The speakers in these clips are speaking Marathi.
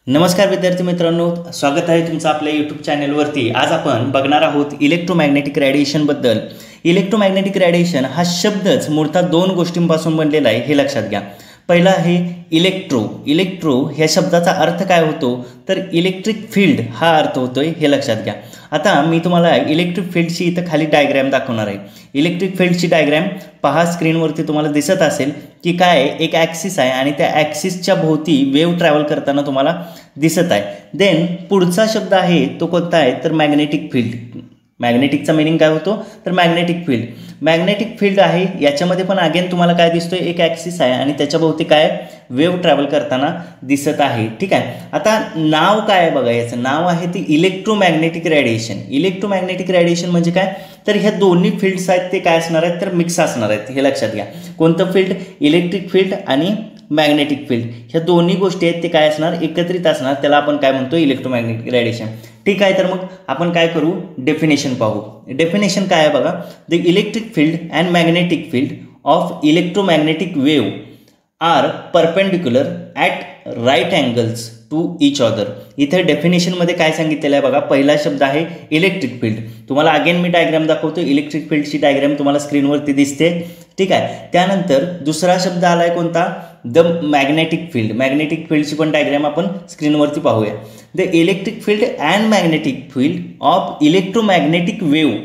नमस्कार विद्यार्थी मित्रांनो, स्वागत आहे तुमचं आपल्या यूट्यूब चॅनलवरती। आज आपण बघणार आहोत इलेक्ट्रोमॅग्नेटिक रेडिएशनबद्दल। इलेक्ट्रोमॅग्नेटिक रेडिएशन हा शब्दच मूळतः दोन गोष्टींपासून बनलेला आहे, हे लक्षात घ्या। पहिला आहे इलेक्ट्रो। इलेक्ट्रो ह्या शब्दाचा अर्थ काय होतो तर इलेक्ट्रिक फील्ड हा अर्थ होतोय, हे लक्षात घ्या। आता मी तुम्हाला इलेक्ट्रिक फील्डची इथं खाली डायग्राम दाखवणार आहे। इलेक्ट्रिक फील्डची डायग्राम पहा, स्क्रीनवरती तुम्हाला दिसत असेल की काय एक ॲक्सिस आहे आणि त्या ॲक्सिसच्या भोवती वेव्ह ट्रॅव्हल करताना तुम्हाला दिसत आहे। देन पुढचा शब्द आहे तो कोणता आहे तर मॅग्नेटिक फील्ड। मॅग्नेटिकचा मीनिंग काय होतो तर मॅग्नेटिक फील्ड। मॅग्नेटिक फील्ड आहे, याच्यामध्ये पण अगेन तुम्हाला काय दिसतोय एक ॲक्सिस आहे आणि त्याच्या भोवती काय वेव्ह ट्रॅव्हल करताना दिसत आहे, ठीक आहे। आता नाव काय आहे बघा, याचं नाव आहे ते इलेक्ट्रोमॅग्नेटिक रेडिएशन। इलेक्ट्रोमॅग्नेटिक रेडिएशन म्हणजे काय तर ह्या दोन्ही फील्ड्स आहेत ते काय असणार आहेत तर मिक्स असणार आहेत, हे लक्षात घ्या। कोणतं फील्ड इलेक्ट्रिक फील्ड आणि मॅग्नेटिक फील्ड ह्या दोन्ही गोष्टी आहेत ते काय असणार एकत्रित असणार, त्याला आपण काय म्हणतो इलेक्ट्रोमॅग्नेटिक रेडिएशन, ठीक आहे। तर मग आपण काय करू डेफिनेशन पाहू। डेफिनेशन काय आहे बघा, the electric field and magnetic field of electromagnetic wave are perpendicular at right angles to each other. इथे डेफिनेशनमध्ये काय सांगितलेलं आहे बघा, पहिला शब्द आहे इलेक्ट्रिक फील्ड। तुम्हाला अगेन मी डायग्राम दाखवतो, इलेक्ट्रिक फील्डची डायग्राम तुम्हाला स्क्रीनवरती दिसते, ठीक आहे। त्यानंतर दुसरा शब्द आला आहे कोणता द मॅग्नेटिक फील्ड। मॅग्नेटिक फील्डची पण डायग्राम आपण स्क्रीनवरती पाहूया। The electric field and magnetic field of electromagnetic wave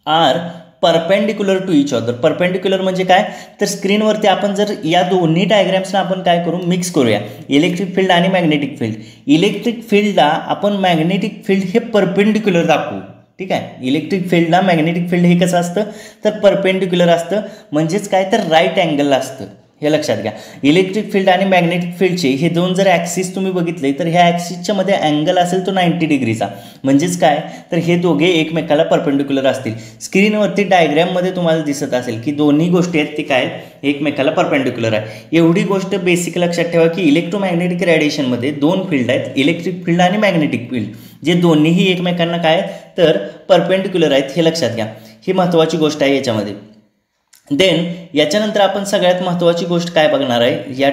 are perpendicular to each other. Perpendicular म्हणजे काय तर स्क्रीनवरती आपण जर या दोन्ही डायग्राम्सना आपण काय करू मिक्स करूया, इलेक्ट्रिक फील्ड आणि मॅग्नेटिक फील्ड। इलेक्ट्रिक फील्डला आपण मॅग्नेटिक फील्ड हे परपेंडिक्युलर दाखवू, ठीक आहे। इलेक्ट्रिक फील्डला मॅग्नेटिक फील्ड हे कसं असतं तर परपेंडिक्युलर असतं, म्हणजेच काय तर राईट अँगलला असतं, हे लक्षात घ्या। इलेक्ट्रिक फील्ड आणि मॅग्नेटिक फील्डचे हे दोन जर ॲक्सिस तुम्ही बघितले तर ह्या ॲक्सिसच्या मध्ये अँगल असेल तो 90 डिग्रीचा, म्हणजेच काय तर हे दोघे एकमेकाला परपेंडिक्युलर असतील। स्क्रीनवरती डायग्राममध्ये तुम्हाला दिसत असेल की दोन्ही गोष्टी आहेत ती काय एकमेकाला परपेंडिक्युलर आहे। एवढी गोष्ट बेसिक लक्षात ठेवा की इलेक्ट्रोमॅग्नेटिक रेडिएशनमध्ये दोन फील्ड आहेत, इलेक्ट्रिक फील्ड आणि मॅग्नेटिक फील्ड, जे दोन्हीही एकमेकांना काय तर परपेंडिक्युलर आहेत, हे लक्षात घ्या। ही महत्त्वाची गोष्ट आहे याच्यामध्ये। देन याच्यानंतर आपण सगळ्यात महत्त्वाची गोष्ट काय बघणार आहे या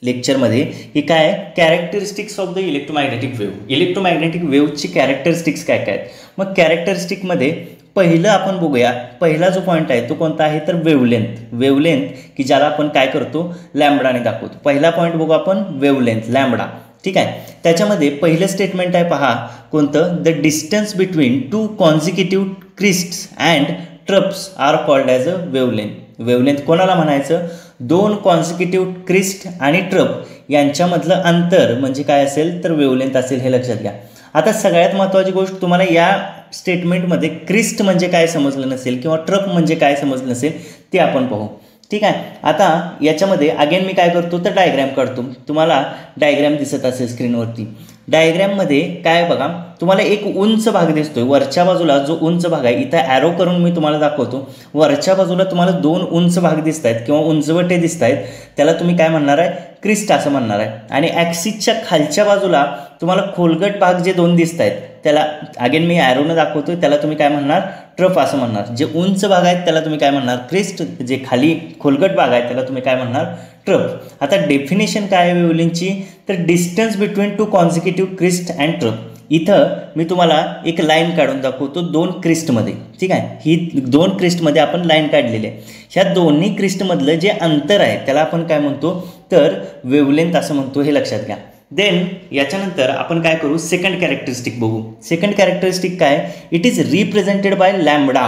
लेक्चरमध्ये, ही काय characteristics of the electromagnetic wave. Electromagnetic वेव्हची कॅरेक्टरिस्टिक्स काय काय आहेत, मग कॅरेक्टरिस्टिकमध्ये पहिलं आपण बघूया, पहिला जो पॉईंट आहे तो कोणता आहे तर वेवलेंथ। वेवलेंथ की ज्याला आपण काय करतो लॅम्बडाने दाखवतो। पहिला पॉईंट बघू आपण वेवलेंथ लॅम्बडा, ठीक आहे। त्याच्यामध्ये पहिलं स्टेटमेंट आहे पहा कोणतं, the distance between two consecutive crests and troughs are called as a wavelength. Wavelength कोणाला म्हणायचं, दोन कॉन्झिक्युटिव्ह क्रिस्ट आणि ट्रप यांच्यामधलं अंतर म्हणजे काय असेल तर वेवलेंथ असेल, हे लक्षात घ्या। आता सगळ्यात महत्त्वाची गोष्ट तुम्हाला या स्टेटमेंटमध्ये क्रिस्ट म्हणजे काय समजलं नसेल किंवा ट्रप म्हणजे काय समजलं नसेल ते आपण पाहू, ठीक आहे। आता याच्यामध्ये अगेन मी काय करतो तर डायग्राम काढतो, तुम्हाला डायग्राम दिसत असेल स्क्रीनवरती। डायग्राममध्ये काय बघा, तुम्हाला एक उंच भाग दिसतोय, वरच्या बाजूला जो उंच भाग आहे इथं ॲरो करून मी तुम्हाला दाखवतो। वरच्या बाजूला तुम्हाला दोन उंच भाग दिसत आहेत किंवा उंचवटे दिसत आहेत, त्याला तुम्ही काय म्हणणार आहे क्रिस्ट असं म्हणणार आहे। आणि ॲक्सिसच्या खालच्या बाजूला तुम्हाला खोलगट भाग जे दोन दिसत आहेत त्याला अगेन मी ॲरोनं दाखवतो, त्याला तुम्ही काय म्हणणार ट्रफ असं म्हणणार। जे उंच भाग आहेत त्याला तुम्ही काय म्हणणार क्रिस्ट, जे खाली खोलगट भाग आहे त्याला तुम्ही काय म्हणणार ट्रफ। आता डेफिनेशन काय आहे वेवलेंथची तर distance between two consecutive crest and trough. इथं मी तुम्हाला एक लाईन काढून दाखवतो दोन क्रिस्टमध्ये, ठीक आहे। ही दोन क्रिस्टमध्ये आपण लाईन काढलेली आहे, ह्या दोन्ही क्रिस्टमधलं जे अंतर आहे त्याला आपण काय म्हणतो तर वेवलेंथ असं म्हणतो, हे लक्षात घ्या। देन याच्यानंतर आपण काय करू सेकंड कॅरेक्टरिस्टिक बघू। सेकंड कॅरेक्टरिस्टिक काय, it is represented bye lambda,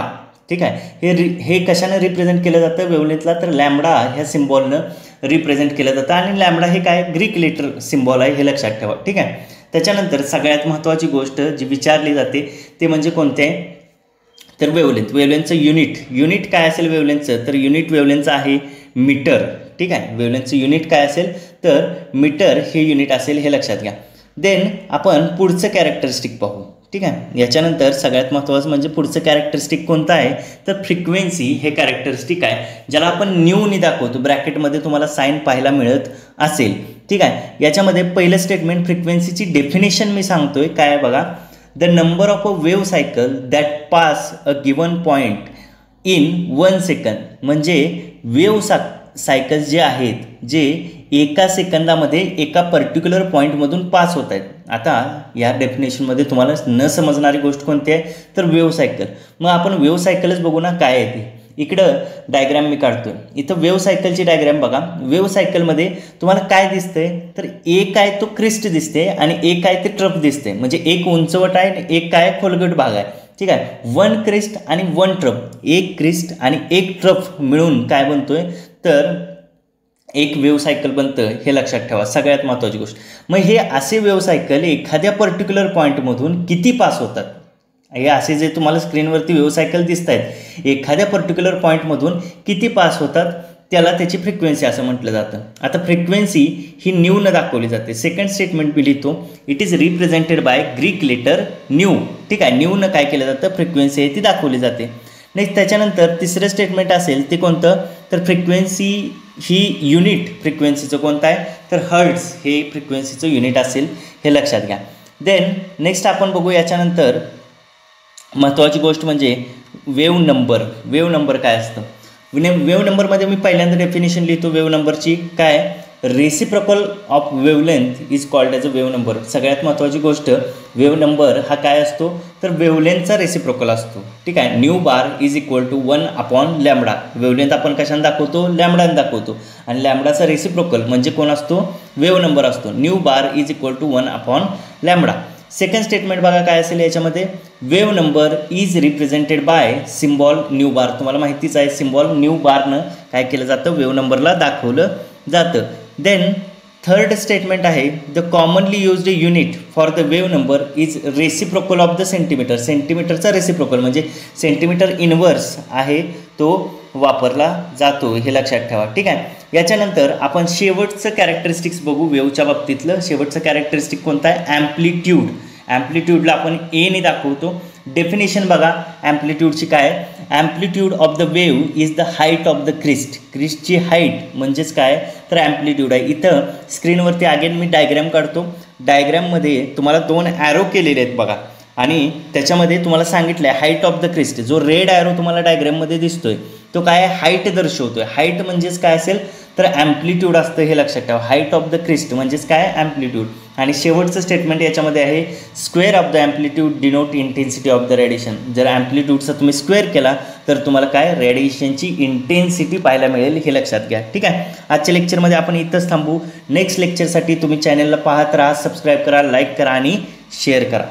ठीक आहे। हे कशाने रिप्रेझेंट केलं जातं वेवलेंथला तर लॅम्बडा ह्या सिम्बॉलनं रिप्रेझेंट केलं जातं, आणि लॅम्बडा हे काय ग्रीक लेटर सिम्बॉल आहे, हे लक्षात ठेवा, ठीक आहे। त्याच्यानंतर सगळ्यात महत्त्वाची गोष्ट जी विचारली जाते ते म्हणजे कोणते तर वेवलेंथ। वेवलेंथचं युनिट काय असेल वेवलेंथचं तर युनिट वेवलेंथचं आहे मीटर, ठीक आहे। वेवलेंथचं युनिट काय असेल तर मीटर हे युनिट असेल, हे लक्षात घ्या। देन आपण पुढचं कॅरेक्टरिस्टिक पाहू, ठीक आहे। याच्यानंतर सगळ्यात महत्त्वाचं म्हणजे पुढचं कॅरेक्टरिस्टिक कोणतं आहे तर फ्रिक्वेन्सी हे कॅरेक्टरिस्टिक आहे, ज्याला आपण न्यूनी दाखवतो, ब्रॅकेटमध्ये तुम्हाला साईन पाहायला मिळत असेल, ठीक आहे। याच्यामध्ये पहिलं स्टेटमेंट फ्रिक्वेन्सीची डेफिनेशन मी सांगतोय काय आहे बघा, the number of a wave cycle that pass a given point in 1 second, म्हणजे वेव्ह सायकल्स जे आहेत जे एका सेकंदामध्ये एका पर्टिक्युलर पॉईंटमधून पास होत आहेत. आता या डेफिनेशनमध्ये तुम्हाला न समजणारी गोष्ट कोणती आहे तर वेव्ह सायकल. मग आपण वेव्ह सायकलच बघू ना काय आहे ते. इकडं डायग्रॅम मी काढतोय. इथं वेव्ह सायकलची डायग्रॅम बघा. वेव्ह सायकलमध्ये तुम्हाला काय दिसतंय तर एक आहे तो क्रिस्ट दिसते आणि एक आहे ते ट्रफ दिसते. म्हणजे एक उंचवट आहे आणि एक काय खोलगट भाग आहे. ठीक आहे. वन क्रिस्ट आणि वन ट्रफ, एक क्रिस्ट आणि एक ट्रफ मिळून काय बनतोय तर एक वेव्ह सायकल बनतं. हे लक्षात ठेवा, सगळ्यात महत्त्वाची गोष्ट. मग हे असे वेव्ह सायकल एखाद्या पर्टिक्युलर पॉईंटमधून किती पास होतात. हे असे जे तुम्हाला स्क्रीनवरती वेव्ह सायकल दिसत आहेत एखाद्या पर्टिक्युलर पॉईंटमधून किती पास होतात त्याला त्याची फ्रिक्वेन्सी असं म्हटलं जातं. आता फ्रिक्वेन्सी ही न्यू न दाखवली जाते. सेकंड स्टेटमेंट मी लिहितो, it is represented by Greek letter nu. ठीक आहे. न्यू न काय केलं जातं फ्रिक्वेन्सी आहे ती दाखवली जाते. नेक्स्ट त्याच्यानंतर तिसरं स्टेटमेंट असेल ते कोणतं तर फ्रिक्वेन्सी ही युनिट फ्रिक्वेन्सीचं कोणतं आहे तर हर्ट्झ हे फ्रिक्वेन्सीचं युनिट असेल. हे लक्षात घ्या. देन नेक्स्ट आपण बघू याच्यानंतर महत्त्वाची गोष्ट म्हणजे वेव्ह नंबर. वेव्ह नंबर काय असतं. वेव्ह नंबरमध्ये मी पहिल्यांदा डेफिनेशन लिहितो वेव्ह नंबरची. काय reciprocal of wavelength is called as a wave number. सगळ्यात महत्त्वाची गोष्ट वेव्ह नंबर हा काय असतो तर वेव्हलेंथचा रेसिप्रोकल असतो. ठीक आहे. Nu bar is equal to 1/λ. Wavelength आपण कशाने दाखवतो लॅम्बडाने दाखवतो आणि लॅम्बडाचा रेसिप्रोकल म्हणजे कोण असतो वेव्ह नंबर असतो. Nu bar is equal to 1/λ. Second statement बघा काय असेल याच्यामध्ये wave number is represented by symbol nu bar. तुम्हाला माहितीच आहे सिम्बॉल न्यू बारनं काय केलं जातं वेव्ह नंबरला दाखवलं जातं. देन थर्ड स्टेटमेंट आहे the commonly used unit for the wave number is reciprocal of the centimetre. सेंटीमीटरचा रेसिप्रोकल म्हणजे सेंटीमीटर इनवर्स आहे तो वापरला जातो. हे लक्षात ठेवा. ठीक आहे. याच्यानंतर आपण शेवटचं कॅरेक्टरिस्टिक्स बघू वेव्हच्या बाबतीतलं. शेवटचं कॅरेक्टरिस्टिक कोणतं आहे ॲम्प्लिट्यूड. ॲम्प्लिट्यूडला आपण एने दाखवतो. डेफिनेशन बघा ॲम्प्लिट्यूडची काय amplitude of the wave is the height of the crest. क्रिस्टची हाईट म्हणजेच काय तर ॲम्प्लिट्यूड आहे. इथं स्क्रीनवरती अगेन मी डायग्रॅम काढतो. डायग्रॅममध्ये तुम्हाला 2 ॲरो केलेले आहेत बघा आणि त्याच्यामध्ये तुम्हाला सांगितलं आहे हाईट ऑफ द क्रिस्ट. जो रेड ॲरो तुम्हाला डायग्रॅममध्ये दिसतोय तो काय हाईट दर्शवतोय. हाईट म्हणजेच काय असेल तर ॲम्प्लिट्यूड असतं. हे लक्षात ठेवा. हाईट ऑफ द क्रिस्ट म्हणजेच काय ॲम्प्लिट्यूड. आणि शेवटचं स्टेटमेंट याच्यामध्ये आहे square of the amplitude denote intensity of the radiation. जर ॲम्प्लिट्यूडचा तुम्ही स्क्वेअर केला तर तुम्हाला काय रेडिएशनची इंटेन्सिटी पाहायला मिळेल. हे लक्षात घ्या. ठीक आहे. आजच्या लेक्चरमध्ये आपण इथंच थांबू. नेक्स्ट लेक्चरसाठी तुम्ही चॅनलला पाहत राहा, सबस्क्राईब करा, लाईक करा आणि शेअर करा.